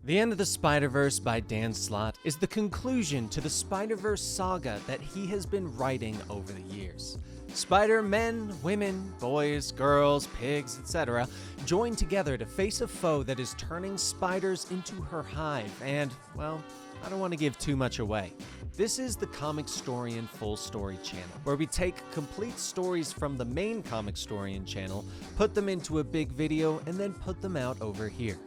The End of the Spider-Verse by Dan Slott is the conclusion to the Spider-Verse saga that he has been writing over the years. Spider-Men, women, boys, girls, pigs, etc. join together to face a foe that is turning spiders into her hive and, well, I don't want to give too much away. This is the Comicstorian Full Story channel, where we take complete stories from the main Comicstorian channel, put them into a big video, and then put them out over here.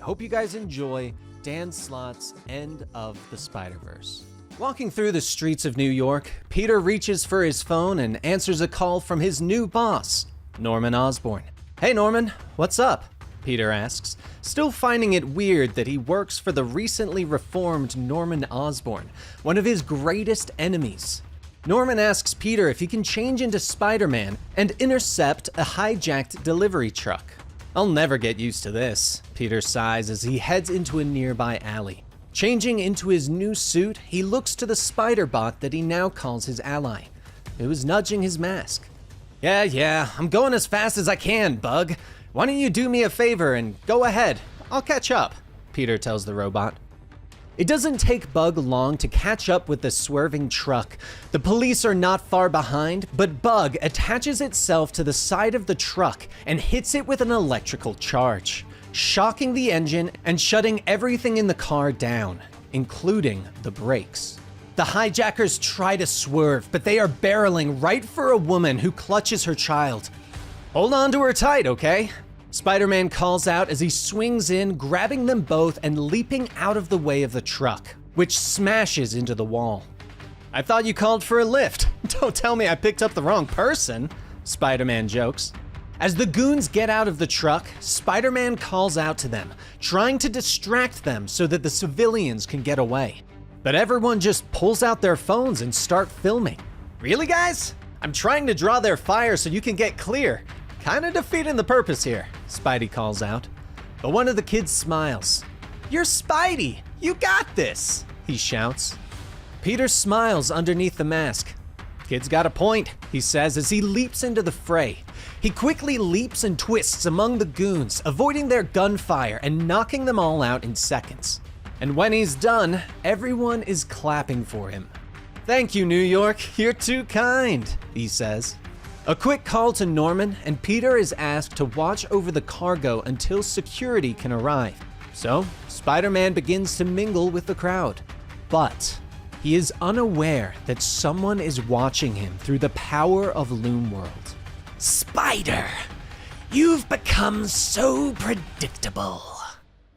I hope you guys enjoy Dan Slott's End of the Spider-Verse. Walking through the streets of New York, Peter reaches for his phone and answers a call from his new boss, Norman Osborn. "Hey Norman, what's up?" Peter asks, still finding it weird that he works for the recently reformed Norman Osborn, one of his greatest enemies. Norman asks Peter if he can change into Spider-Man and intercept a hijacked delivery truck. "I'll never get used to this," Peter sighs as he heads into a nearby alley. Changing into his new suit, he looks to the spider bot that he now calls his ally. It was nudging his mask. Yeah, I'm going as fast as I can, Bug. Why don't you do me a favor and go ahead? I'll catch up," Peter tells the robot. It doesn't take Bug long to catch up with the swerving truck. The police are not far behind, but Bug attaches itself to the side of the truck and hits it with an electrical charge, shocking the engine and shutting everything in the car down, including the brakes. The hijackers try to swerve, but they are barreling right for a woman who clutches her child. "Hold on to her tight, okay?" Spider-Man calls out as he swings in, grabbing them both and leaping out of the way of the truck, which smashes into the wall. "I thought you called for a lift. Don't tell me I picked up the wrong person," Spider-Man jokes. As the goons get out of the truck, Spider-Man calls out to them, trying to distract them so that the civilians can get away. But everyone just pulls out their phones and start filming. "Really, guys? I'm trying to draw their fire so you can get clear. Kinda defeating the purpose here," Spidey calls out. But one of the kids smiles. "You're Spidey! You got this!" he shouts. Peter smiles underneath the mask. "Kid's got a point," he says as he leaps into the fray. He quickly leaps and twists among the goons, avoiding their gunfire and knocking them all out in seconds. And when he's done, everyone is clapping for him. "Thank you, New York. You're too kind," he says. A quick call to Norman, and Peter is asked to watch over the cargo until security can arrive. So, Spider-Man begins to mingle with the crowd. But he is unaware that someone is watching him through the power of Loom World. "Spider, you've become so predictable,"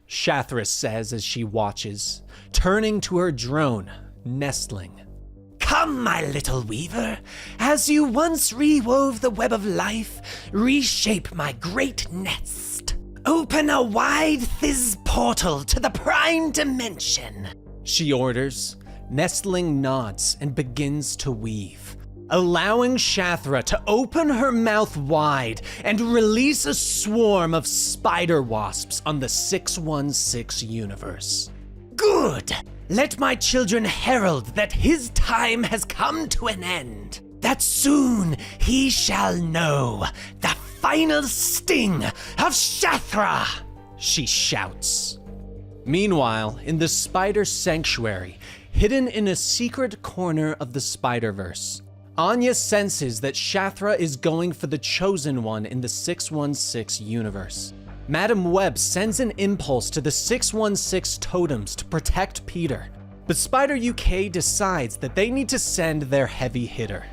Shathra says as she watches, turning to her drone, nestling. "Come, my little weaver, as you once rewove the web of life, reshape my great nest. Open a wide fizz portal to the prime dimension," she orders. Nestling nods and begins to weave, allowing Shathra to open her mouth wide and release a swarm of spider wasps on the 616 universe. "Good! Let my children herald that his time has come to an end, that soon he shall know the final sting of Shathra," she shouts. Meanwhile, in the Spider Sanctuary, hidden in a secret corner of the Spider-Verse, Anya senses that Shathra is going for the Chosen One in the 616 universe. Madam Web sends an impulse to the 616 totems to protect Peter, but Spider UK decides that they need to send their heavy hitter.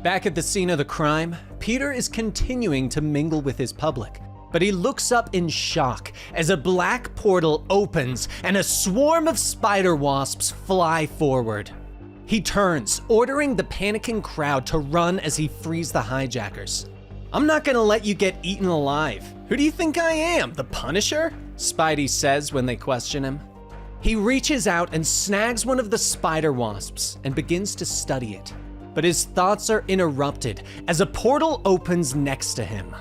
Back at the scene of the crime, Peter is continuing to mingle with his public, but he looks up in shock as a black portal opens and a swarm of spider wasps fly forward. He turns, ordering the panicking crowd to run as he frees the hijackers. "I'm not gonna let you get eaten alive. Who do you think I am, the Punisher?" Spidey says when they question him. He reaches out and snags one of the spider wasps and begins to study it. But his thoughts are interrupted as a portal opens next to him.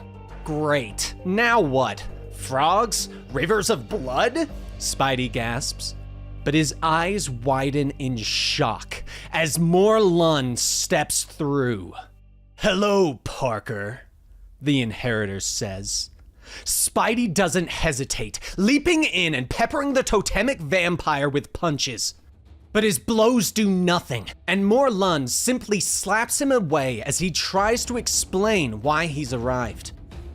"Great, now what? Frogs? Rivers of blood?" Spidey gasps. But his eyes widen in shock as Morlun steps through. "Hello, Parker," the Inheritor says. Spidey doesn't hesitate, leaping in and peppering the totemic vampire with punches. But his blows do nothing, and Morlun simply slaps him away as he tries to explain why he's arrived.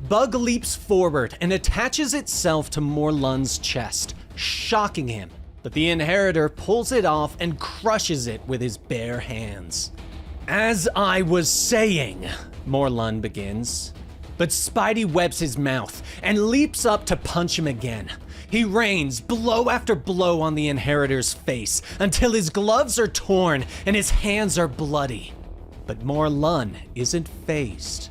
Bug leaps forward and attaches itself to Morlun's chest, shocking him, but the Inheritor pulls it off and crushes it with his bare hands. "As I was saying," Morlun begins. But Spidey webs his mouth and leaps up to punch him again. He rains blow after blow on the Inheritor's face until his gloves are torn and his hands are bloody. But Morlun isn't fazed.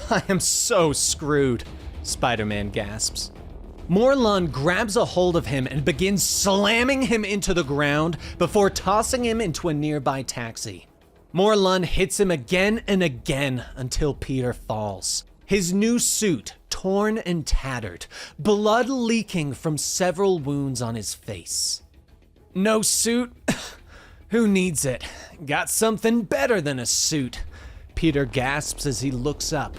"I am so screwed," Spider-Man gasps. Morlun grabs a hold of him and begins slamming him into the ground before tossing him into a nearby taxi. Morlun hits him again and again until Peter falls. His new suit torn and tattered, blood leaking from several wounds on his face. "No suit? Who needs it? Got something better than a suit," Peter gasps as he looks up.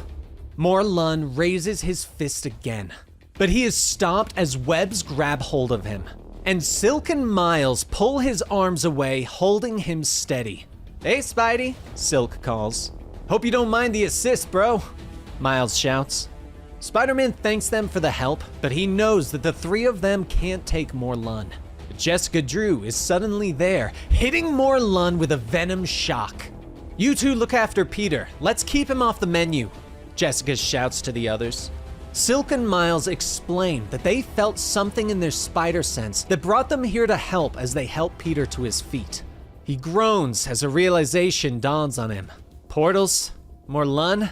Morlun raises his fist again, but he is stopped as webs grab hold of him, and Silk and Miles pull his arms away, holding him steady. "Hey, Spidey," Silk calls. "Hope you don't mind the assist, bro," Miles shouts. Spider-Man thanks them for the help, but he knows that the three of them can't take Morlun. Jessica Drew is suddenly there, hitting Morlun with a venom shock. "You two look after Peter. Let's keep him off the menu," Jessica shouts to the others. Silk and Miles explain that they felt something in their spider sense that brought them here to help as they help Peter to his feet. He groans as a realization dawns on him. Portals? Morlun?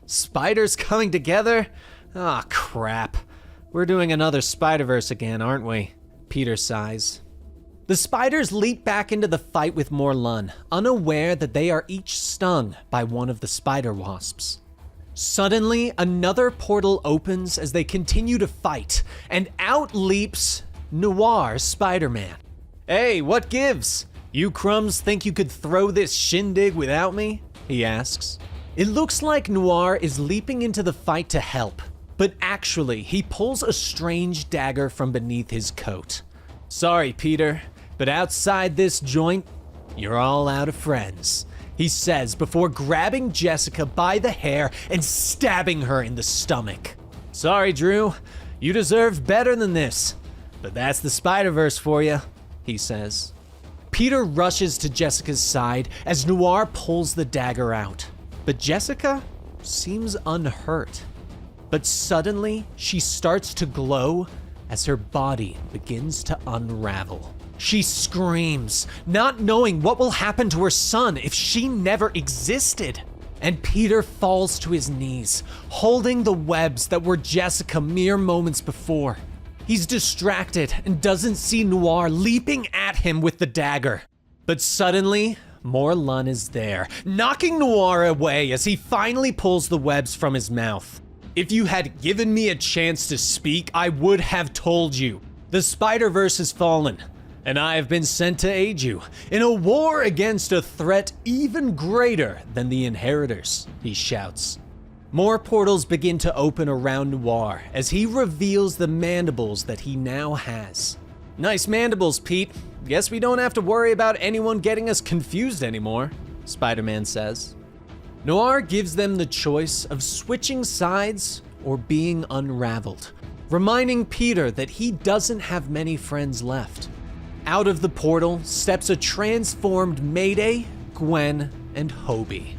Spiders coming together? Ah, crap. We're doing another Spider-Verse again, aren't we? Peter sighs. The spiders leap back into the fight with Morlun, unaware that they are each stung by one of the spider wasps. Suddenly, another portal opens as they continue to fight, and out leaps Noir Spider-Man. "Hey, what gives? You crumbs think you could throw this shindig without me?" he asks. It looks like Noir is leaping into the fight to help, but actually, he pulls a strange dagger from beneath his coat. "Sorry, Peter, but outside this joint, you're all out of friends," he says before grabbing Jessica by the hair and stabbing her in the stomach. "Sorry, Drew, you deserved better than this, but that's the Spider-Verse for you," he says. Peter rushes to Jessica's side as Noir pulls the dagger out, but Jessica seems unhurt. But suddenly, she starts to glow as her body begins to unravel. She screams, not knowing what will happen to her son if she never existed. And Peter falls to his knees, holding the webs that were Jessica mere moments before. He's distracted and doesn't see Noir leaping at him with the dagger. But suddenly, Morlun is there, knocking Noir away as he finally pulls the webs from his mouth. "If you had given me a chance to speak, I would have told you. The Spider-Verse has fallen, and I have been sent to aid you in a war against a threat even greater than the Inheritors," he shouts. More portals begin to open around Noir as he reveals the mandibles that he now has. "Nice mandibles, Pete. Guess we don't have to worry about anyone getting us confused anymore," Spider-Man says. Noir gives them the choice of switching sides or being unraveled, reminding Peter that he doesn't have many friends left. Out of the portal steps a transformed Mayday, Gwen, and Hobie.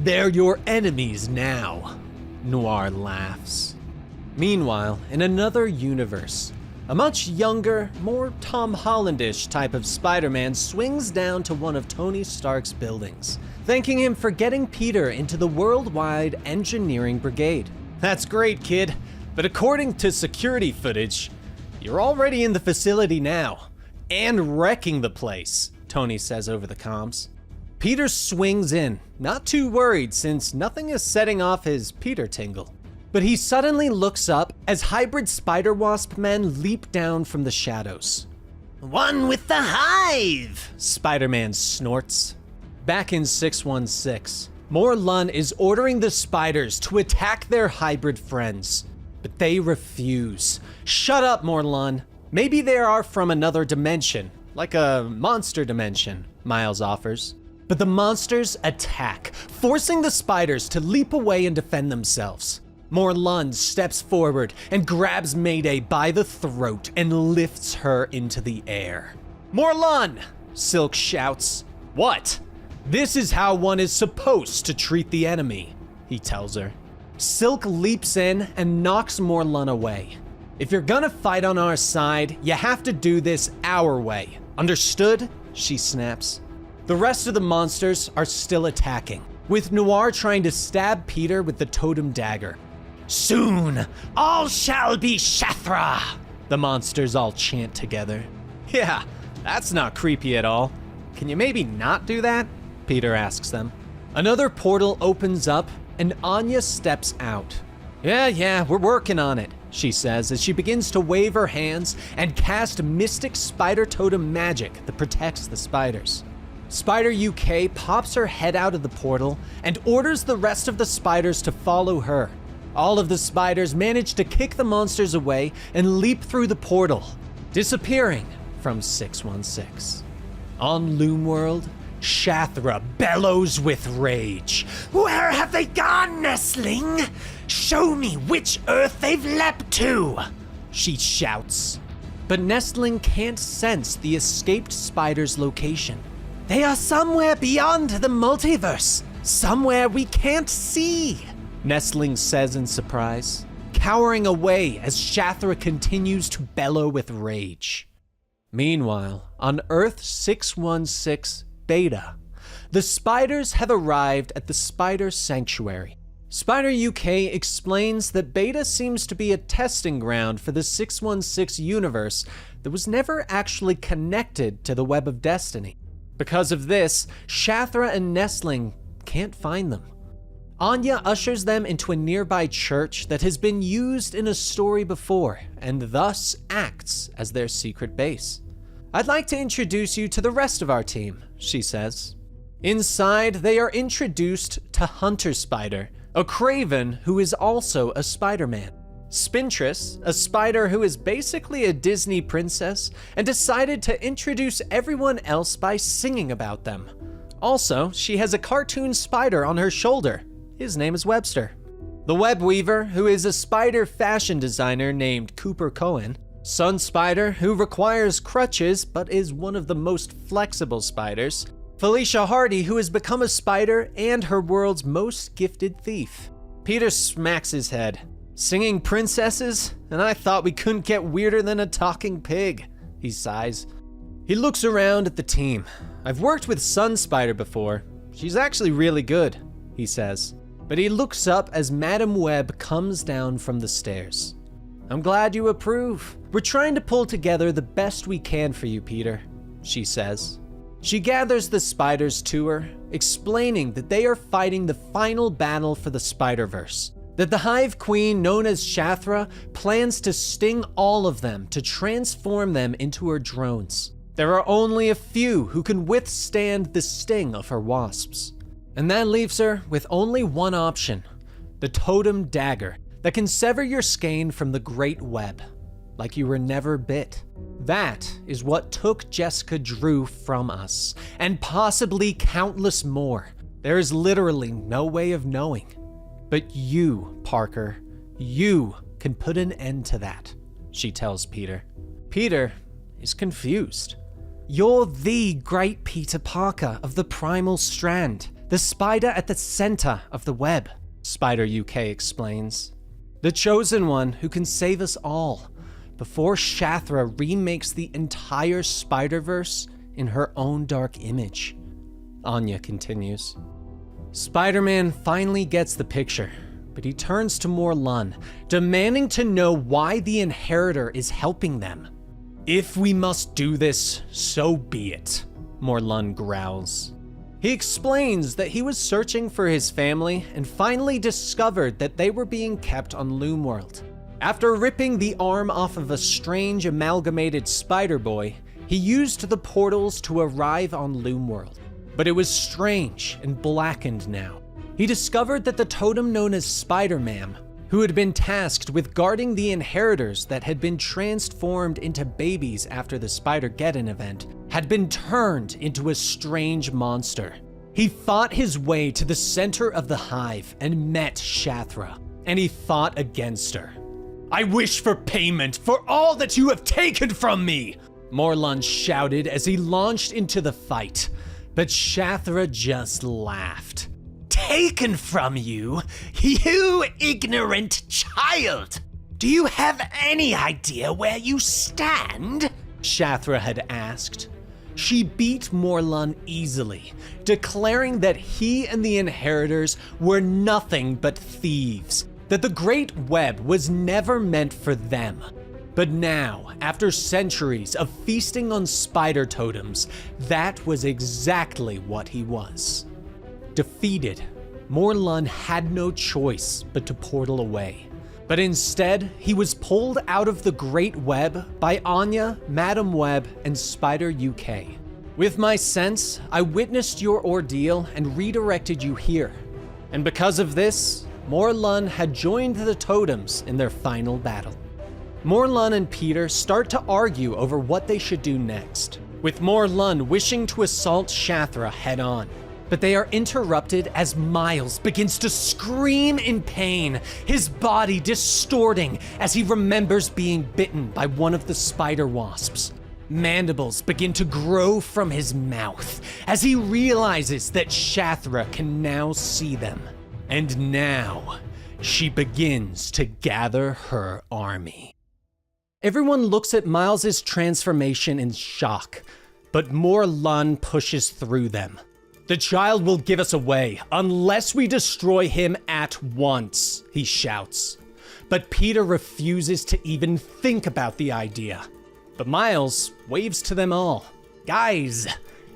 "They're your enemies now," Noir laughs. Meanwhile, in another universe, a much younger, more Tom Hollandish type of Spider-Man swings down to one of Tony Stark's buildings, thanking him for getting Peter into the worldwide engineering brigade. "That's great, kid, but according to security footage, you're already in the facility now, and wrecking the place," Tony says over the comms. Peter swings in, not too worried since nothing is setting off his Peter tingle. But he suddenly looks up as hybrid spider-wasp men leap down from the shadows. "One with the hive!" Spider-Man snorts. Back in 616, Morlun is ordering the spiders to attack their hybrid friends. but they refuse. Shut up, Morlun. Maybe they are from another dimension, like a monster dimension, Miles offers. But the monsters attack, forcing the spiders to leap away and defend themselves. Morlun steps forward and grabs Mayday by the throat and lifts her into the air. Morlun! Silk shouts. What? This is how one is supposed to treat the enemy, he tells her. Silk leaps in and knocks Morlun away. If you're gonna fight on our side, you have to do this our way. Understood? She snaps. The rest of the monsters are still attacking, with Noir trying to stab Peter with the totem dagger. Soon, all shall be Shathra, the monsters all chant together. Yeah, that's not creepy at all. Can you maybe not do that? Peter asks them. Another portal opens up and Anya steps out. Yeah, we're working on it, she says as she begins to wave her hands and cast mystic spider totem magic that protects the spiders. Spider UK pops her head out of the portal and orders the rest of the spiders to follow her. All of the spiders manage to kick the monsters away and leap through the portal, disappearing from 616. On Loomworld, Shathra bellows with rage. Where have they gone, Nestling? Show me which Earth they've leapt to, she shouts. But Nestling can't sense the escaped spider's location. They are somewhere beyond the multiverse, somewhere we can't see, Nestling says in surprise, cowering away as Shathra continues to bellow with rage. Meanwhile, on Earth 616 Beta, the spiders have arrived at the Spider Sanctuary. Spider UK explains that Beta seems to be a testing ground for the 616 universe that was never actually connected to the Web of Destiny. Because of this, Shathra and Nestling can't find them. Anya ushers them into a nearby church that has been used in a story before, and thus acts as their secret base. I'd like to introduce you to the rest of our team, she says. Inside, they are introduced to Hunter Spider, a Craven who is also a Spider-Man. Spintress, a spider who is basically a Disney princess, and decided to introduce everyone else by singing about them. Also, she has a cartoon spider on her shoulder. His name is Webster. The Web Weaver, who is a spider fashion designer named Cooper Cohen. Sun Spider, who requires crutches but is one of the most flexible spiders. Felicia Hardy, who has become a spider and her world's most gifted thief. Peter smacks his head. Singing princesses? And I thought we couldn't get weirder than a talking pig, he sighs. He looks around at the team. I've worked with Sun Spider before. She's actually really good, he says. But he looks up as Madam Web comes down from the stairs. I'm glad you approve. We're trying to pull together the best we can for you, Peter, she says. She gathers the spiders to her, explaining that they are fighting the final battle for the Spider-Verse, that the Hive Queen, known as Shathra, plans to sting all of them to transform them into her drones. There are only a few who can withstand the sting of her wasps. And that leaves her with only one option, the totem dagger that can sever your skein from the great web, like you were never bit. That is what took Jessica Drew from us, and possibly countless more. There is literally no way of knowing. But you, Parker, you can put an end to that, she tells Peter. Peter is confused. You're the great Peter Parker of the Primal Strand, the spider at the center of the web, Spider UK explains. The chosen one who can save us all before Shathra remakes the entire Spider-Verse in her own dark image, Anya continues. Spider-Man finally gets the picture, but he turns to Morlun, demanding to know why the Inheritor is helping them. If we must do this, so be it, Morlun growls. He explains that he was searching for his family and finally discovered that they were being kept on Loomworld. After ripping the arm off of a strange amalgamated spider boy, he used the portals to arrive on Loomworld. But it was strange and blackened now. He discovered that the totem known as Spider-Man who had been tasked with guarding the inheritors that had been transformed into babies after the Spider-Geddon event, had been turned into a strange monster. He fought his way to the center of the hive and met Shathra, and he fought against her. "I wish for payment for all that you have taken from me!" Morlun shouted as he launched into the fight, but Shathra just laughed. "Taken from you? You ignorant child! Do you have any idea where you stand?" Shathra had asked. She beat Morlun easily, declaring that he and the inheritors were nothing but thieves, that the Great Web was never meant for them. But now, after centuries of feasting on spider totems, that was exactly what he was. Defeated, Morlun had no choice but to portal away. But instead, he was pulled out of the Great Web by Anya, Madam Web, and Spider UK. With my sense, I witnessed your ordeal and redirected you here. And because of this, Morlun had joined the totems in their final battle. Morlun and Peter start to argue over what they should do next, with Morlun wishing to assault Shathra head-on. But they are interrupted as Miles begins to scream in pain, his body distorting as he remembers being bitten by one of the spider wasps. Mandibles begin to grow from his mouth as he realizes that Shathra can now see them. And now, she begins to gather her army. Everyone looks at Miles' transformation in shock, but Morlun pushes through them. "The child will give us away unless we destroy him at once," he shouts. But Peter refuses to even think about the idea. But Miles waves to them all. "Guys,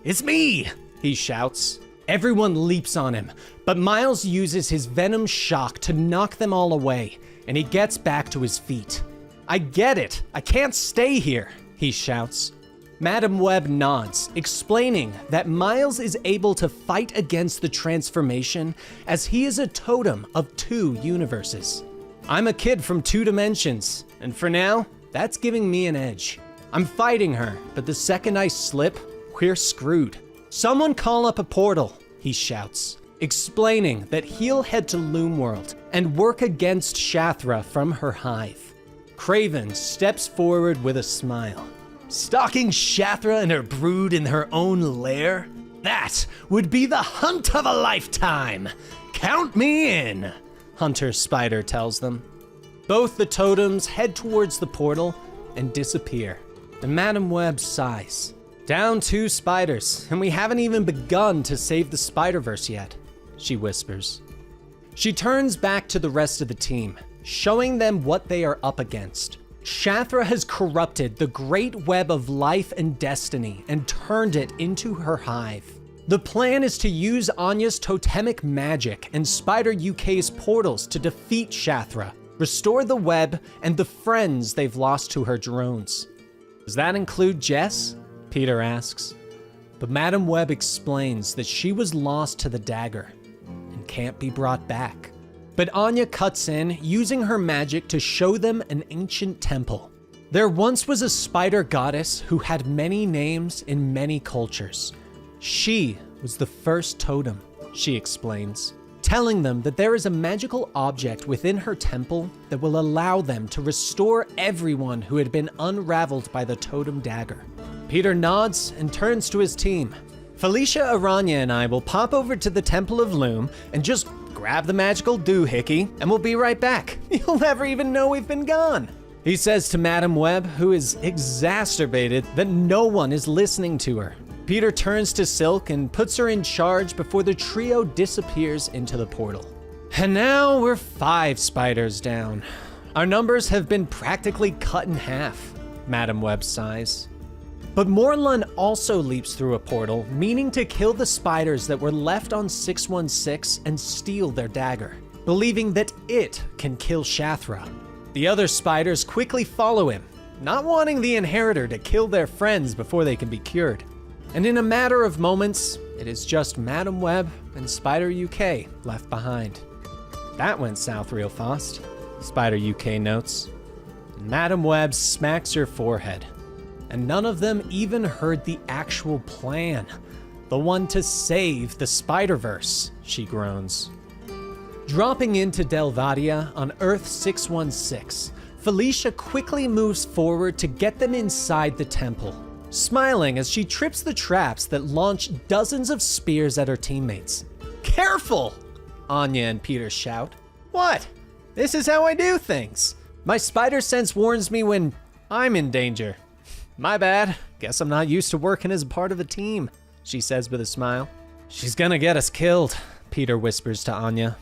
it's me," he shouts. Everyone leaps on him, but Miles uses his venom shock to knock them all away, and he gets back to his feet. "I get it, I can't stay here," he shouts. Madam Web nods, explaining that Miles is able to fight against the transformation as he is a totem of 2 universes. "I'm a kid from 2 dimensions, and for now, that's giving me an edge. I'm fighting her, but the second I slip, we're screwed. Someone call up a portal," he shouts, explaining that he'll head to Loomworld and work against Shathra from her hive. Craven steps forward with a smile. "Stalking Shathra and her brood in her own lair? That would be the hunt of a lifetime! Count me in," Hunter Spider tells them. Both the totems head towards the portal and disappear. And Madam Web sighs. "Down 2 spiders, and we haven't even begun to save the Spider-Verse yet," she whispers. She turns back to the rest of the team, showing them what they are up against. Shathra has corrupted the great web of life and destiny and turned it into her hive. The plan is to use Anya's totemic magic and Spider UK's portals to defeat Shathra, restore the web, and the friends they've lost to her drones. "Does that include Jess?" Peter asks. But Madam Web explains that she was lost to the dagger and can't be brought back. But Anya cuts in, using her magic to show them an ancient temple. There once was a spider goddess who had many names in many cultures. She was the first totem, she explains, telling them that there is a magical object within her temple that will allow them to restore everyone who had been unraveled by the totem dagger. Peter nods and turns to his team. "Felicia, Aranya, and I will pop over to the Temple of Loom and just grab the magical doohickey, and we'll be right back. You'll never even know we've been gone," he says to Madam Web, who is exacerbated that no one is listening to her. Peter turns to Silk and puts her in charge before the trio disappears into the portal. And now we're 5 spiders down. Our numbers have been practically cut in half, Madam Web sighs. But Morlun also leaps through a portal, meaning to kill the spiders that were left on 616 and steal their dagger, believing that it can kill Shathra. The other spiders quickly follow him, not wanting the inheritor to kill their friends before they can be cured. And in a matter of moments, it is just Madam Web and Spider UK left behind. That went south real fast. Spider UK notes. Madam Web smacks her forehead. And none of them even heard the actual plan. The one to save the Spider-Verse, she groans. Dropping into Delvadia on Earth 616, Felicia quickly moves forward to get them inside the temple, smiling as she trips the traps that launch dozens of spears at her teammates. Careful! Anya and Peter shout. What? This is how I do things. My spider sense warns me when I'm in danger. My bad. Guess I'm not used to working as a part of a team, she says with a smile. She's gonna get us killed, Peter whispers to Anya.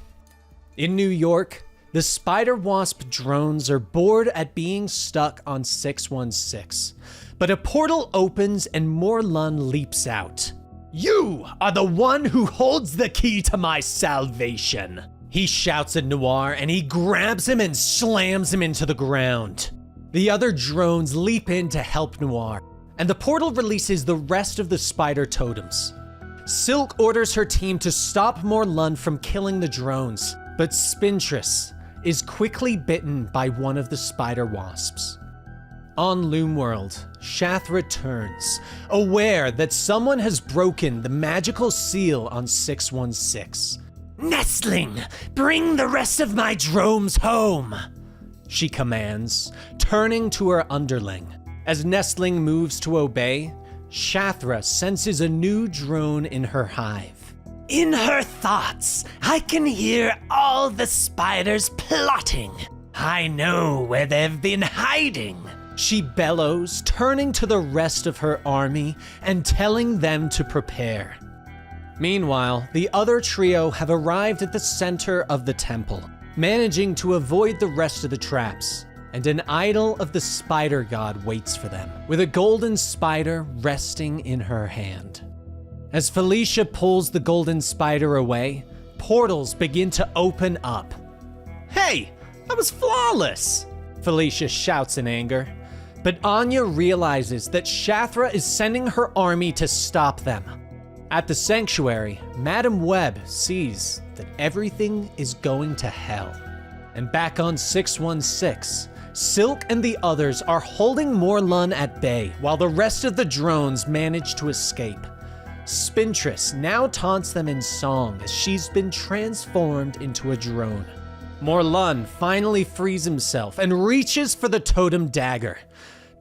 In New York, the Spider-Wasp drones are bored at being stuck on 616. But a portal opens and Morlun leaps out. You are the one who holds the key to my salvation, he shouts at Noir, and he grabs him and slams him into the ground. The other drones leap in to help Noir, and the portal releases the rest of the spider totems. Silk orders her team to stop Morlun from killing the drones, but Spintress is quickly bitten by one of the spider wasps. On Loomworld, Shathra turns, aware that someone has broken the magical seal on 616. Nestling, bring the rest of my drones home, she commands, turning to her underling. As Nestling moves to obey, Shathra senses a new drone in her hive. In her thoughts, I can hear all the spiders plotting. I know where they've been hiding, she bellows, turning to the rest of her army and telling them to prepare. Meanwhile, the other trio have arrived at the center of the temple, managing to avoid the rest of the traps, and an idol of the spider god waits for them, with a golden spider resting in her hand. As Felicia pulls the golden spider away, portals begin to open up. Hey, that was flawless, Felicia shouts in anger. But Anya realizes that Shathra is sending her army to stop them. At the sanctuary, Madam Web sees that everything is going to hell. And back on 616, Silk and the others are holding Morlun at bay while the rest of the drones manage to escape. Spintress now taunts them in song as she's been transformed into a drone. Morlun finally frees himself and reaches for the totem dagger,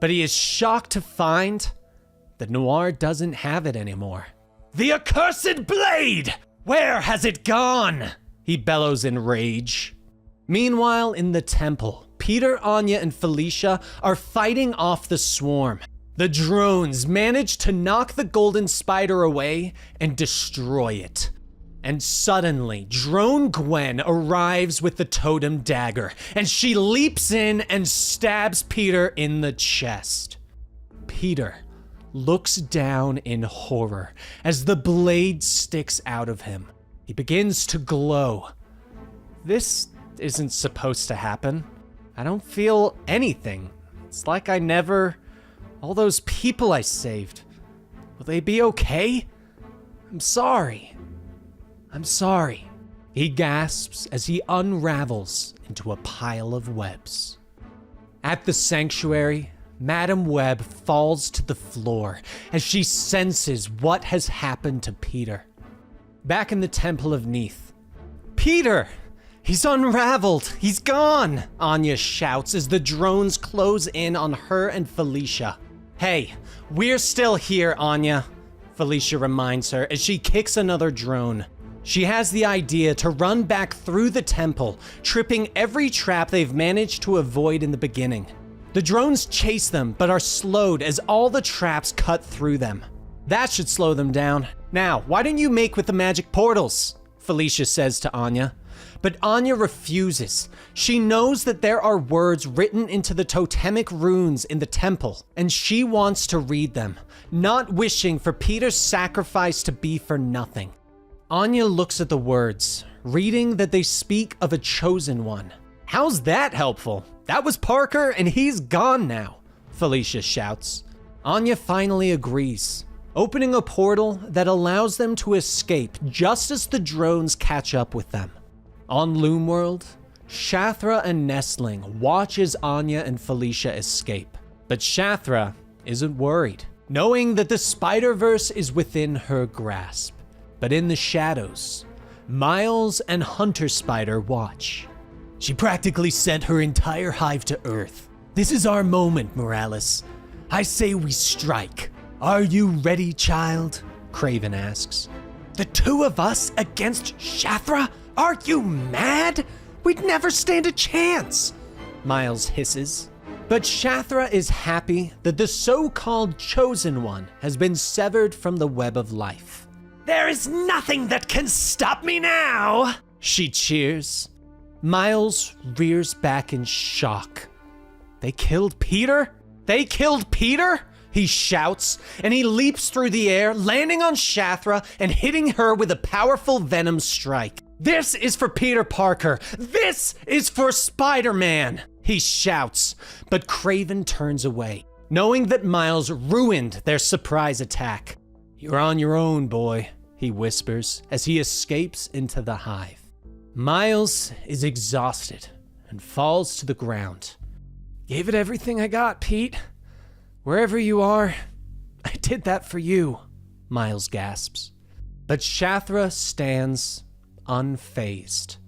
but he is shocked to find that Noir doesn't have it anymore. The accursed blade! Where has it gone? He bellows in rage. Meanwhile, in the temple, Peter, Anya, and Felicia are fighting off the swarm. The drones manage to knock the golden spider away and destroy it. And suddenly, Drone Gwen arrives with the totem dagger, and she leaps in and stabs Peter in the chest. Peter looks down in horror as the blade sticks out of him. He begins to glow. This isn't supposed to happen. I don't feel anything. It's like I never... All those people I saved. Will they be okay? I'm sorry. I'm sorry. He gasps as he unravels into a pile of webs. At the sanctuary, Madam Web falls to the floor as she senses what has happened to Peter. Back in the Temple of Neath. Peter! He's unraveled! He's gone! Anya shouts as the drones close in on her and Felicia. Hey, we're still here, Anya, Felicia reminds her as she kicks another drone. She has the idea to run back through the temple, tripping every trap they've managed to avoid in the beginning. The drones chase them, but are slowed as all the traps cut through them. That should slow them down. Now, why don't you make with the magic portals? Felicia says to Anya. But Anya refuses. She knows that there are words written into the totemic runes in the temple, and she wants to read them, not wishing for Peter's sacrifice to be for nothing. Anya looks at the words, reading that they speak of a chosen one. How's that helpful? That was Parker, and he's gone now, Felicia shouts. Anya finally agrees, opening a portal that allows them to escape just as the drones catch up with them. On Loomworld, Shathra and Nestling watch as Anya and Felicia escape. But Shathra isn't worried, knowing that the Spider-Verse is within her grasp. But in the shadows, Miles and Hunter Spider watch. She practically sent her entire hive to Earth. This is our moment, Morales. I say we strike. Are you ready, child? Kraven asks. The two of us against Shathra? Are you mad? We'd never stand a chance, Miles hisses. But Shathra is happy that the so-called Chosen One has been severed from the web of life. There is nothing that can stop me now, she cheers. Miles rears back in shock. They killed Peter? They killed Peter? He shouts, and he leaps through the air, landing on Shathra and hitting her with a powerful venom strike. This is for Peter Parker. This is for Spider-Man, he shouts, but Kraven turns away, knowing that Miles ruined their surprise attack. You're on your own, boy, he whispers as he escapes into the hive. Miles is exhausted and falls to the ground. Gave it everything I got, Pete. Wherever you are, I did that for you, Miles gasps. But Shathra stands unfazed.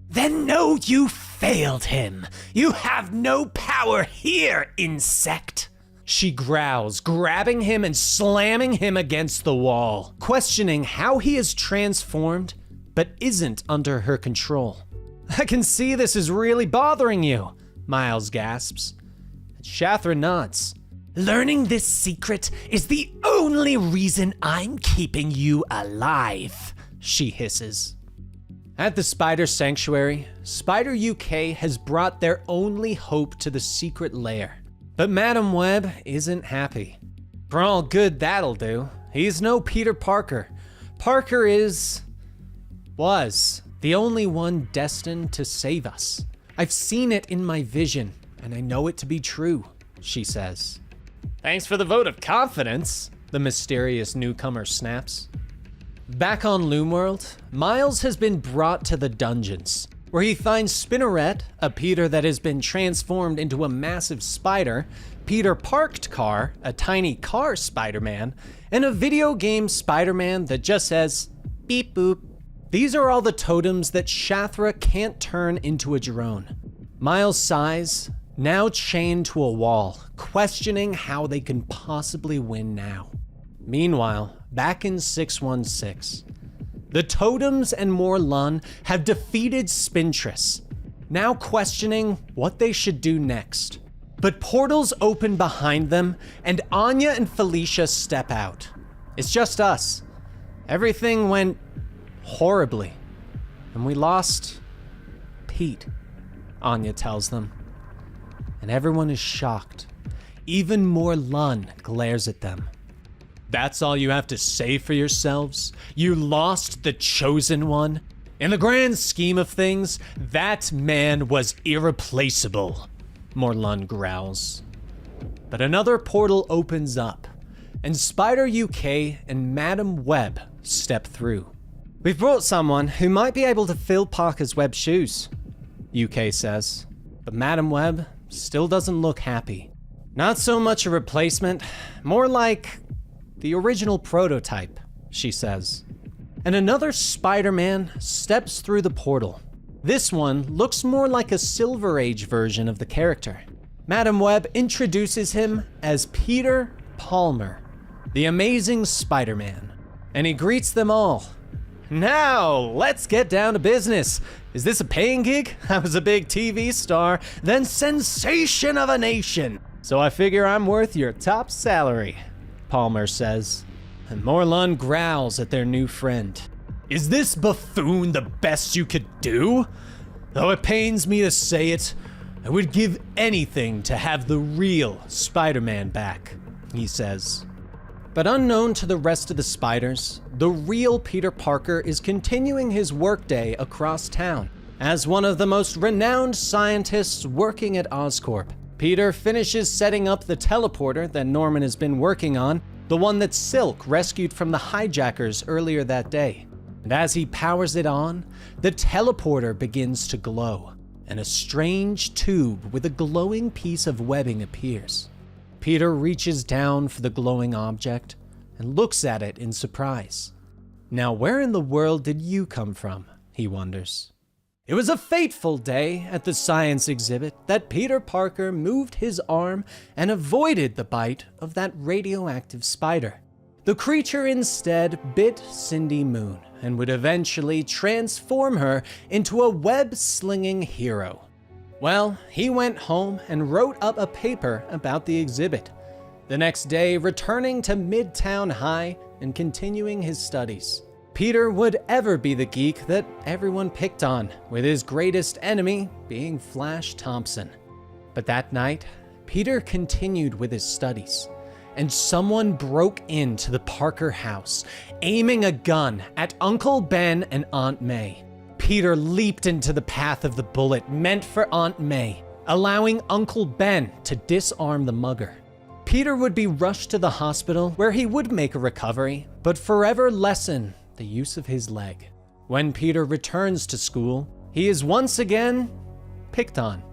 Then know you failed him. You have no power here, insect. She growls, grabbing him and slamming him against the wall, questioning how he is transformed but isn't under her control. I can see this is really bothering you, Miles gasps. Shathra nods. Learning this secret is the only reason I'm keeping you alive, she hisses. At the Spider Sanctuary, Spider UK has brought their only hope to the secret lair. But Madam Web isn't happy. For all good that'll do, he's no Peter Parker. Parker was the only one destined to save us. I've seen it in my vision, and I know it to be true, she says. Thanks for the vote of confidence, the mysterious newcomer snaps. Back on Loomworld, Miles has been brought to the dungeons, where he finds Spinneret, a Peter that has been transformed into a massive spider, Peter Parked Car, a tiny car Spider-Man, and a video game Spider-Man that just says, beep boop. These are all the totems that Shathra can't turn into a drone. Miles sighs, now chained to a wall, questioning how they can possibly win now. Meanwhile, back in 616, the totems and Morlun have defeated Spintress, now questioning what they should do next. But portals open behind them, and Anya and Felicia step out. It's just us. Everything went horribly, and we lost Pete, Anya tells them. And everyone is shocked. Even Morlun glares at them. That's all you have to say for yourselves? You lost the Chosen One? In the grand scheme of things, that man was irreplaceable, Morlun growls. But another portal opens up, and Spider UK and Madam Web step through. We've brought someone who might be able to fill Parker's web shoes, UK says. But Madam Web still doesn't look happy. Not so much a replacement, more like the original prototype, she says. And another Spider-Man steps through the portal. This one looks more like a Silver Age version of the character. Madam Web introduces him as Peter Palmer, the Amazing Spider-Man, and he greets them all. Now, let's get down to business. Is this a paying gig? I was a big TV star, then sensation of a nation. So I figure I'm worth your top salary, Palmer says. And Morlun growls at their new friend. Is this buffoon the best you could do? Though it pains me to say it, I would give anything to have the real Spider-Man back, he says. But unknown to the rest of the spiders, the real Peter Parker is continuing his workday across town. As one of the most renowned scientists working at Oscorp, Peter finishes setting up the teleporter that Norman has been working on, the one that Silk rescued from the hijackers earlier that day. And as he powers it on, the teleporter begins to glow. and a strange tube with a glowing piece of webbing appears. Peter reaches down for the glowing object and looks at it in surprise. Now, where in the world did you come from, he wonders. It was a fateful day at the science exhibit that Peter Parker moved his arm and avoided the bite of that radioactive spider. The creature instead bit Cindy Moon and would eventually transform her into a web-slinging hero. Well, he went home and wrote up a paper about the exhibit. The next day, returning to Midtown High and continuing his studies. Peter would ever be the geek that everyone picked on, with his greatest enemy being Flash Thompson. But that night, Peter continued with his studies, and someone broke into the Parker house, aiming a gun at Uncle Ben and Aunt May. Peter leaped into the path of the bullet meant for Aunt May, allowing Uncle Ben to disarm the mugger. Peter would be rushed to the hospital where he would make a recovery, but forever lessen the use of his leg. When Peter returns to school, he is once again picked on.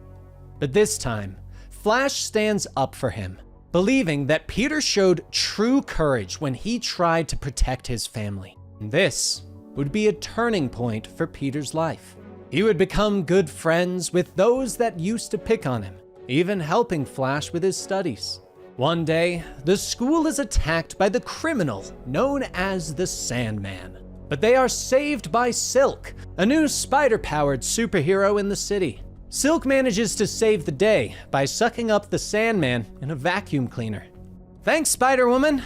But this time, Flash stands up for him, believing that Peter showed true courage when he tried to protect his family. This would be a turning point for Peter's life. He would become good friends with those that used to pick on him, even helping Flash with his studies. One day, the school is attacked by the criminal known as the Sandman. But they are saved by Silk, a new spider-powered superhero in the city. Silk manages to save the day by sucking up the Sandman in a vacuum cleaner. "Thanks, Spider-Woman,"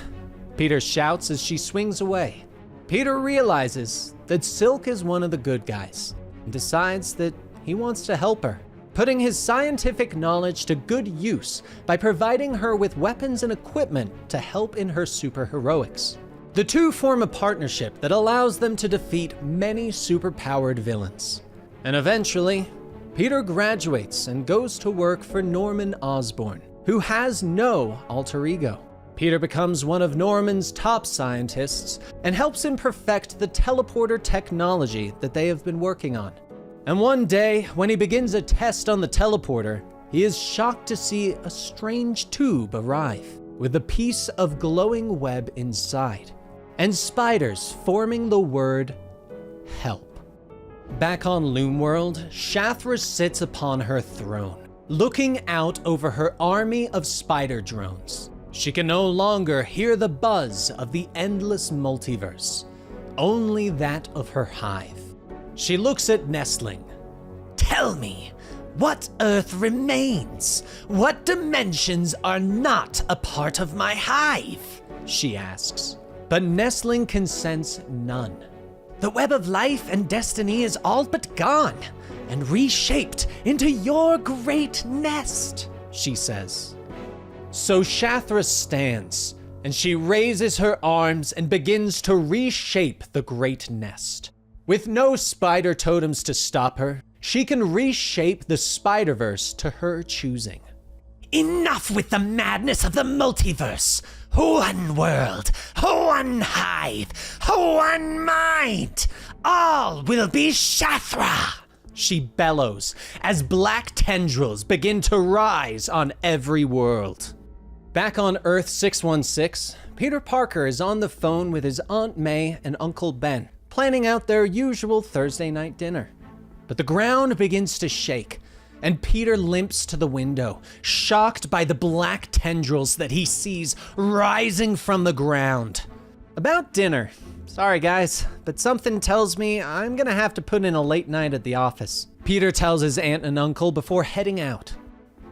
Peter shouts as she swings away. Peter realizes that Silk is one of the good guys and decides that he wants to help her, putting his scientific knowledge to good use by providing her with weapons and equipment to help in her superheroics. The two form a partnership that allows them to defeat many superpowered villains. And eventually, Peter graduates and goes to work for Norman Osborn, who has no alter ego. Peter becomes one of Norman's top scientists and helps him perfect the teleporter technology that they have been working on. And one day, when he begins a test on the teleporter, he is shocked to see a strange tube arrive, with a piece of glowing web inside, and spiders forming the word help. Back on Loomworld, Shathra sits upon her throne, looking out over her army of spider drones. She can no longer hear the buzz of the endless multiverse, only that of her hive. She looks at Nestling. "Tell me, what Earth remains? What dimensions are not a part of my hive?" she asks. But Nestling can sense none. "The web of life and destiny is all but gone and reshaped into your great nest," she says. So Shathra stands, and she raises her arms and begins to reshape the great nest. With no spider totems to stop her, she can reshape the Spider-Verse to her choosing. "Enough with the madness of the multiverse! One world, one hive, one mind! All will be Shathra!" she bellows as black tendrils begin to rise on every world. Back on Earth 616, Peter Parker is on the phone with his Aunt May and Uncle Ben, planning out their usual Thursday night dinner. But the ground begins to shake, and Peter limps to the window, shocked by the black tendrils that he sees rising from the ground. About dinner. Sorry guys, but something tells me I'm gonna have to put in a late night at the office, Peter tells his aunt and uncle before heading out.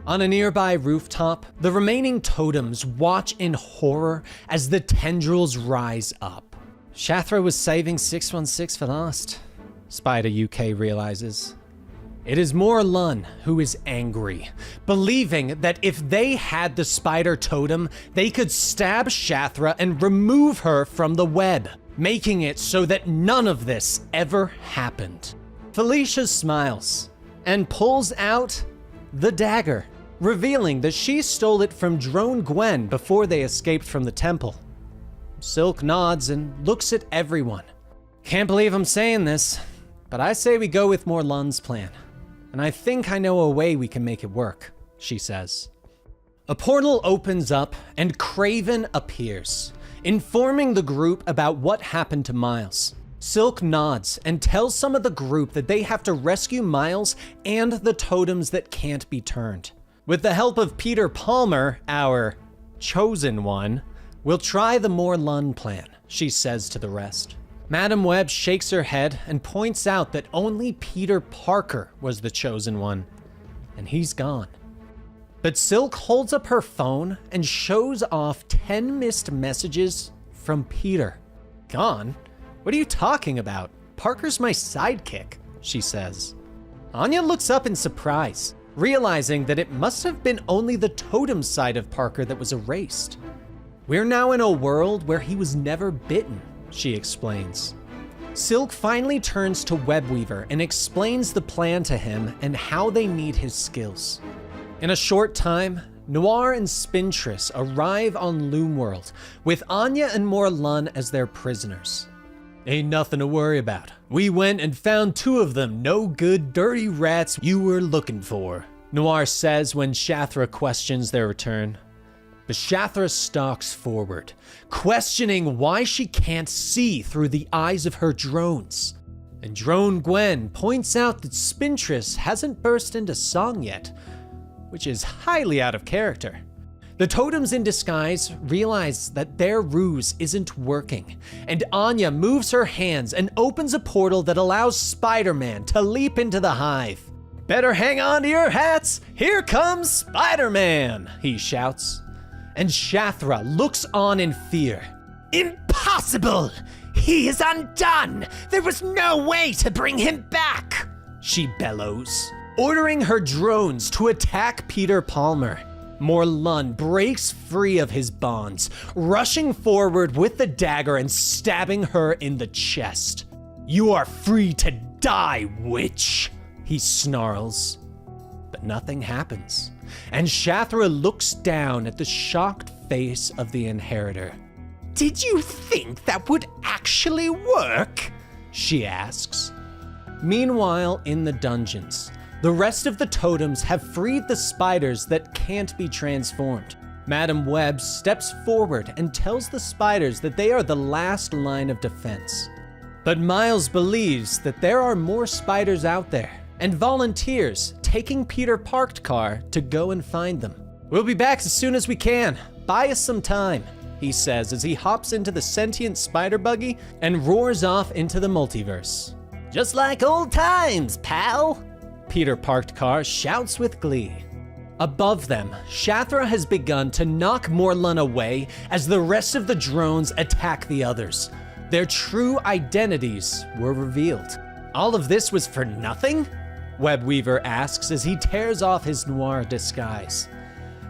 On a nearby rooftop, the remaining totems watch in horror as the tendrils rise up. Shathra was saving 616 for last, Spider UK realizes. It is Morlun who is angry, believing that if they had the spider totem, they could stab Shathra and remove her from the web, making it so that none of this ever happened. Felicia smiles and pulls out the dagger, revealing that she stole it from Drone Gwen before they escaped from the temple. Silk nods and looks at everyone. Can't believe I'm saying this, but I say we go with Morlun's plan. and I think I know a way we can make it work, she says. A portal opens up and Craven appears, informing the group about what happened to Miles. Silk nods and tells some of the group that they have to rescue Miles and the totems that can't be turned. With the help of Peter Palmer, our chosen one, we'll try the Morlun plan, she says to the rest. Madam Web shakes her head and points out that only Peter Parker was the chosen one, and he's gone. But Silk holds up her phone and shows off 10 missed messages from Peter. Gone? What are you talking about? Parker's my sidekick, she says. Anya looks up in surprise, realizing that it must have been only the totem side of Parker that was erased. We're now in a world where he was never bitten, she explains. Silk finally turns to Webweaver and explains the plan to him and how they need his skills. In a short time, Noir and Spintress arrive on Loomworld, with Anya and Morlun as their prisoners. Ain't nothing to worry about. We went and found 2 of them no good dirty rats you were looking for, Noir says when Shathra questions their return. But Shathra stalks forward, questioning why she can't see through the eyes of her drones. And Drone Gwen points out that Spintress hasn't burst into song yet, which is highly out of character. The totems in disguise realize that their ruse isn't working, and Anya moves her hands and opens a portal that allows Spider-Man to leap into the hive. Better hang on to your hats, here comes Spider-Man, he shouts. And Shathra looks on in fear. Impossible! He is undone! There was no way to bring him back! She bellows, ordering her drones to attack Peter Palmer. Morlun breaks free of his bonds, rushing forward with the dagger and stabbing her in the chest. You are free to die, witch, he snarls. But nothing happens, and Shathra looks down at the shocked face of the Inheritor. Did you think that would actually work? She asks. Meanwhile, in the dungeons, the rest of the totems have freed the spiders that can't be transformed. Madam Web steps forward and tells the spiders that they are the last line of defense. But Miles believes that there are more spiders out there, and volunteers taking Peter Parked car to go and find them. We'll be back as soon as we can. Buy us some time, he says as he hops into the sentient spider buggy and roars off into the multiverse. Just like old times, pal, Peter Parked car shouts with glee. Above them, Shathra has begun to knock Morlun away as the rest of the drones attack the others. Their true identities were revealed. All of this was for nothing? Webweaver asks as he tears off his Noir disguise.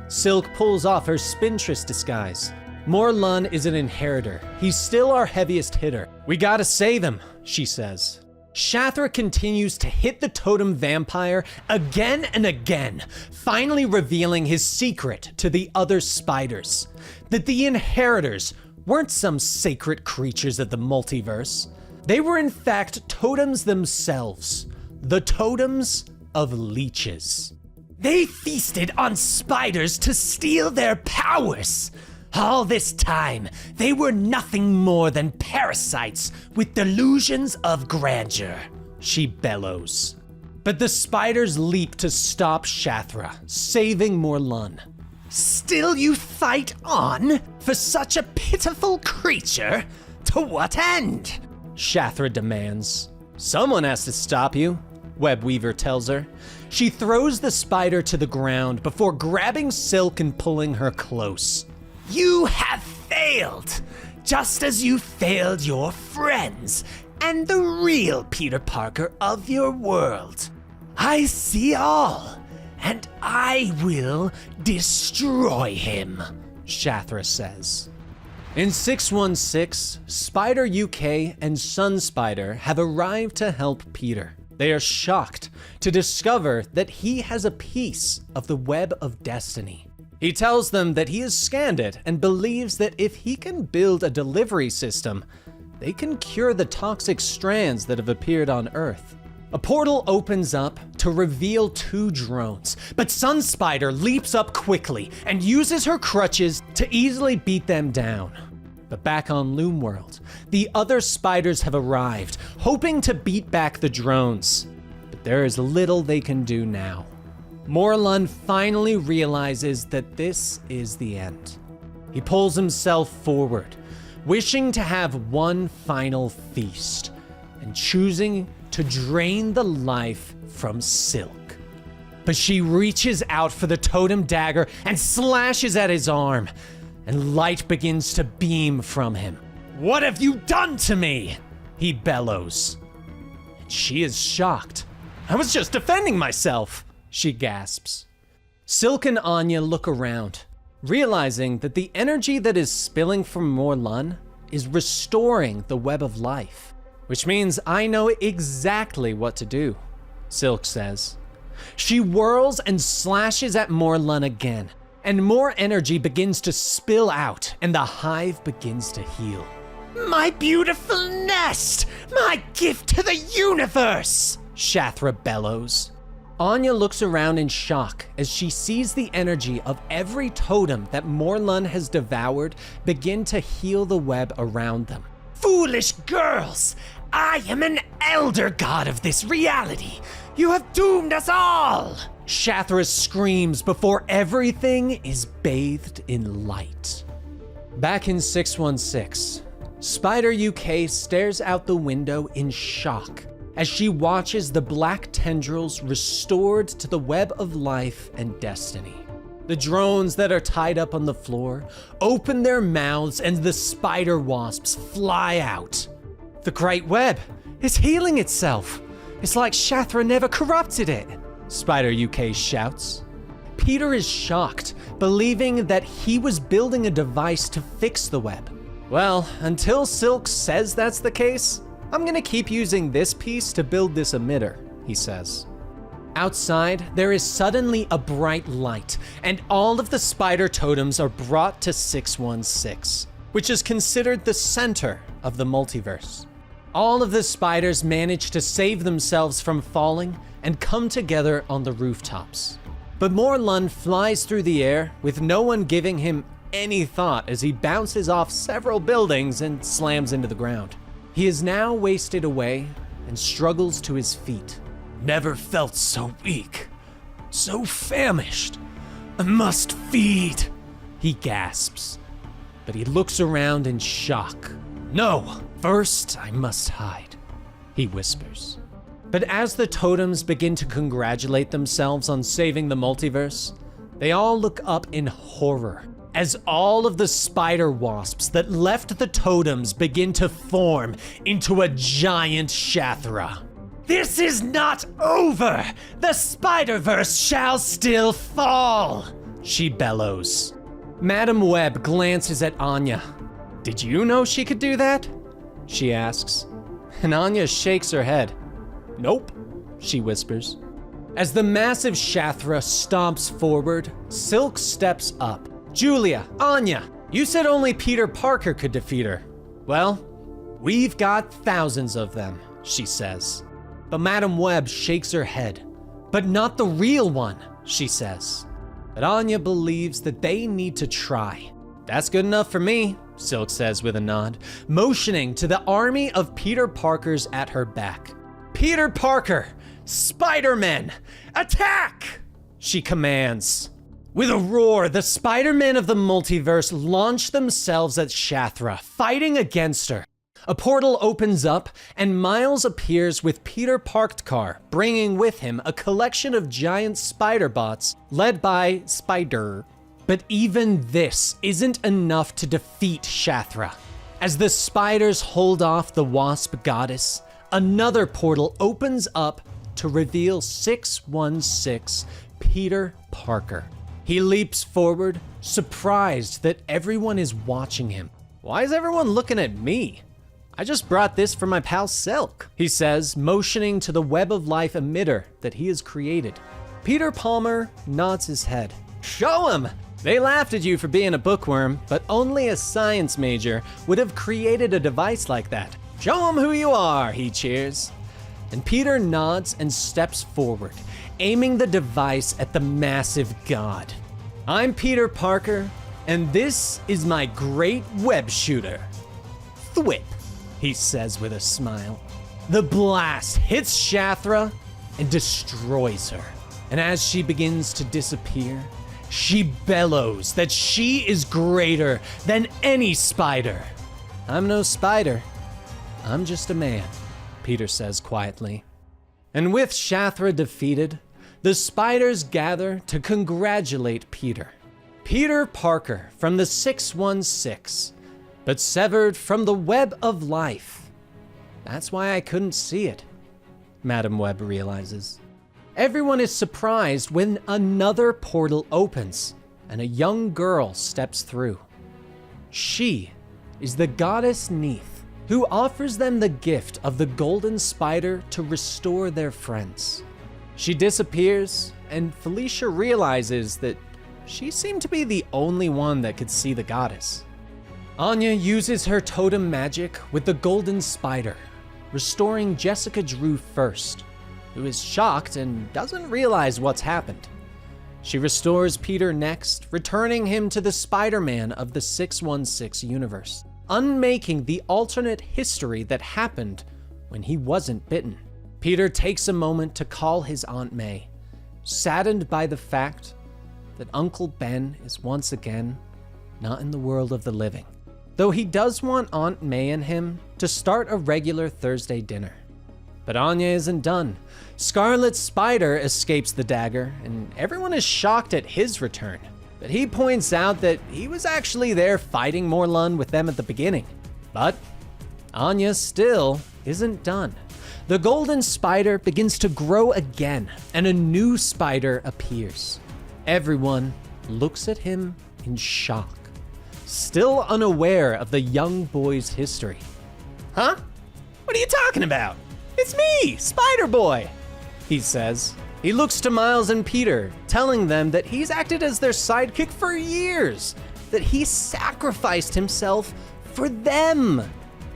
Silk pulls off her Spintress disguise. Morlun is an Inheritor. He's still our heaviest hitter. We gotta save him, she says. Shathra continues to hit the totem vampire again and again, finally revealing his secret to the other spiders. That the Inheritors weren't some sacred creatures of the multiverse. They were in fact totems themselves. The totems of leeches. They feasted on spiders to steal their powers. All this time, they were nothing more than parasites with delusions of grandeur, she bellows. But the spiders leap to stop Shathra, saving Morlun. Still you fight on? For such a pitiful creature? To what end? Shathra demands. Someone has to stop you, Webweaver tells her. She throws the spider to the ground before grabbing Silk and pulling her close. You have failed, just as you failed your friends and the real Peter Parker of your world. I see all, and I will destroy him, Shathra says. In 616, Spider UK and Sun Spider have arrived to help Peter. They are shocked to discover that he has a piece of the Web of Destiny. He tells them that he has scanned it and believes that if he can build a delivery system, they can cure the toxic strands that have appeared on Earth. A portal opens up to reveal 2 drones, but Sun Spider leaps up quickly and uses her crutches to easily beat them down. But back on Loom World, the other spiders have arrived, hoping to beat back the drones. But there is little they can do now. Morlun finally realizes that this is the end. He pulls himself forward, wishing to have one final feast, and choosing to drain the life from Silk. But she reaches out for the totem dagger and slashes at his arm, and light begins to beam from him. "What have you done to me?" he bellows. And she is shocked. "I was just defending myself," she gasps. Silk and Anya look around, realizing that the energy that is spilling from Morlun is restoring the web of life. "Which means I know exactly what to do," Silk says. She whirls and slashes at Morlun again, and more energy begins to spill out, and the hive begins to heal. "My beautiful nest! My gift to the universe!" Shathra bellows. Anya looks around in shock as she sees the energy of every totem that Morlun has devoured begin to heal the web around them. "Foolish girls! I am an elder god of this reality! You have doomed us all!" Shathra screams before everything is bathed in light. Back in 616, Spider UK stares out the window in shock as she watches the black tendrils restored to the web of life and destiny. The drones that are tied up on the floor open their mouths and the spider wasps fly out. "The great web is healing itself. It's like Shathra never corrupted it," Spider UK shouts. Peter is shocked, believing that he was building a device to fix the web. "Well, until Silk says that's the case, I'm gonna keep using this piece to build this emitter," he says. Outside, there is suddenly a bright light, and all of the spider totems are brought to 616, which is considered the center of the multiverse. All of the spiders manage to save themselves from falling and come together on the rooftops. But Morlun flies through the air with no one giving him any thought as he bounces off several buildings and slams into the ground. He is now wasted away and struggles to his feet. "Never felt so weak, so famished. I must feed," he gasps. But he looks around in shock. "No, first I must hide," he whispers. But as the totems begin to congratulate themselves on saving the multiverse, they all look up in horror as all of the spider wasps that left the totems begin to form into a giant Shathra. "This is not over! The Spider-Verse shall still fall!" she bellows. Madam Web glances at Anya. "Did you know she could do that?" she asks. And Anya shakes her head. "Nope," she whispers. As the massive Shathra stomps forward, Silk steps up. "Julia, Anya, you said only Peter Parker could defeat her. Well, we've got thousands of them," she says. But Madam Web shakes her head. "But not the real one," she says. But Anya believes that they need to try. "That's good enough for me," Silk says with a nod, motioning to the army of Peter Parkers at her back. "Peter Parker, Spider-Men, attack!" she commands. With a roar, the Spider-Men of the multiverse launch themselves at Shathra, fighting against her. A portal opens up, and Miles appears with Peter parked car, bringing with him a collection of giant spider bots led by Spider. But even this isn't enough to defeat Shathra. As the spiders hold off the wasp goddess, another portal opens up to reveal 616 Peter Parker. He leaps forward, surprised that everyone is watching him. "Why is everyone looking at me? I just brought this for my pal Silk," he says, motioning to the web of life emitter that he has created. Peter Palmer nods his head. "Show him! They laughed at you for being a bookworm, but only a science major would have created a device like that. Show him who you are," he cheers. And Peter nods and steps forward, aiming the device at the massive god. I'm Peter Parker, and this is my great web shooter. Thwip, he says with a smile. The blast hits Shathra and destroys her. And as she begins to disappear, she bellows that she is greater than any spider. I'm no spider. I'm just a man, Peter says quietly. And with Shathra defeated, the spiders gather to congratulate Peter. Peter Parker from the 616, but severed from the web of life. That's why I couldn't see it, Madam Web realizes. Everyone is surprised when another portal opens and a young girl steps through. She is the goddess Neith, who offers them the gift of the golden spider to restore their friends. She disappears, and Felicia realizes that she seemed to be the only one that could see the goddess. Anya uses her totem magic with the golden spider, restoring Jessica Drew first, who is shocked and doesn't realize what's happened. She restores Peter next, returning him to the Spider-Man of the 616 universe, unmaking the alternate history that happened when he wasn't bitten. Peter takes a moment to call his Aunt May, saddened by the fact that Uncle Ben is once again not in the world of the living, though he does want Aunt May and him to start a regular Thursday dinner. But Anya isn't done. Scarlet Spider escapes the dagger, and everyone is shocked at his return. But he points out that he was actually there fighting Morlun with them at the beginning. But Anya still isn't done. The golden spider begins to grow again, and a new spider appears. Everyone looks at him in shock, still unaware of the young boy's history. Huh? What are you talking about? It's me, Spider-Boy, he says. He looks to Miles and Peter, telling them that he's acted as their sidekick for years, that he sacrificed himself for them.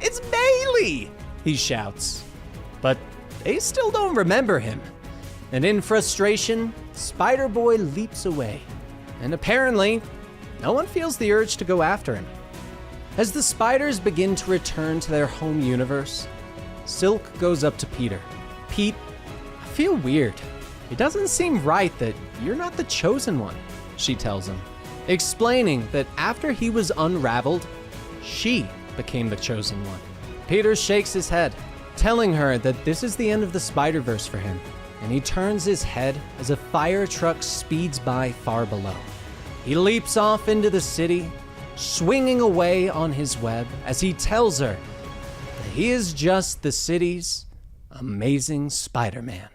It's Bailey, he shouts. But they still don't remember him. And in frustration, Spider-Boy leaps away. And apparently, no one feels the urge to go after him. As the spiders begin to return to their home universe, Silk goes up to Peter. Pete, I feel weird. It doesn't seem right that you're not the chosen one, she tells him, explaining that after he was unraveled, she became the chosen one. Peter shakes his head, telling her that this is the end of the Spider-Verse for him, and he turns his head as a fire truck speeds by far below. He leaps off into the city, swinging away on his web as he tells her that he is just the city's amazing Spider-Man.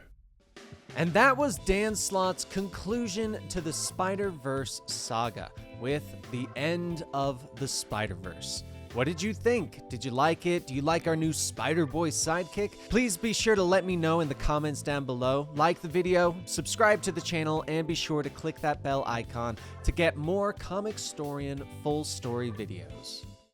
And that was Dan Slott's conclusion to the Spider-Verse saga with the end of the Spider-Verse. What did you think? Did you like it? Do you like our new Spider-Boy sidekick? Please be sure to let me know in the comments down below. Like the video, subscribe to the channel, and be sure to click that bell icon to get more Comicstorian full story videos.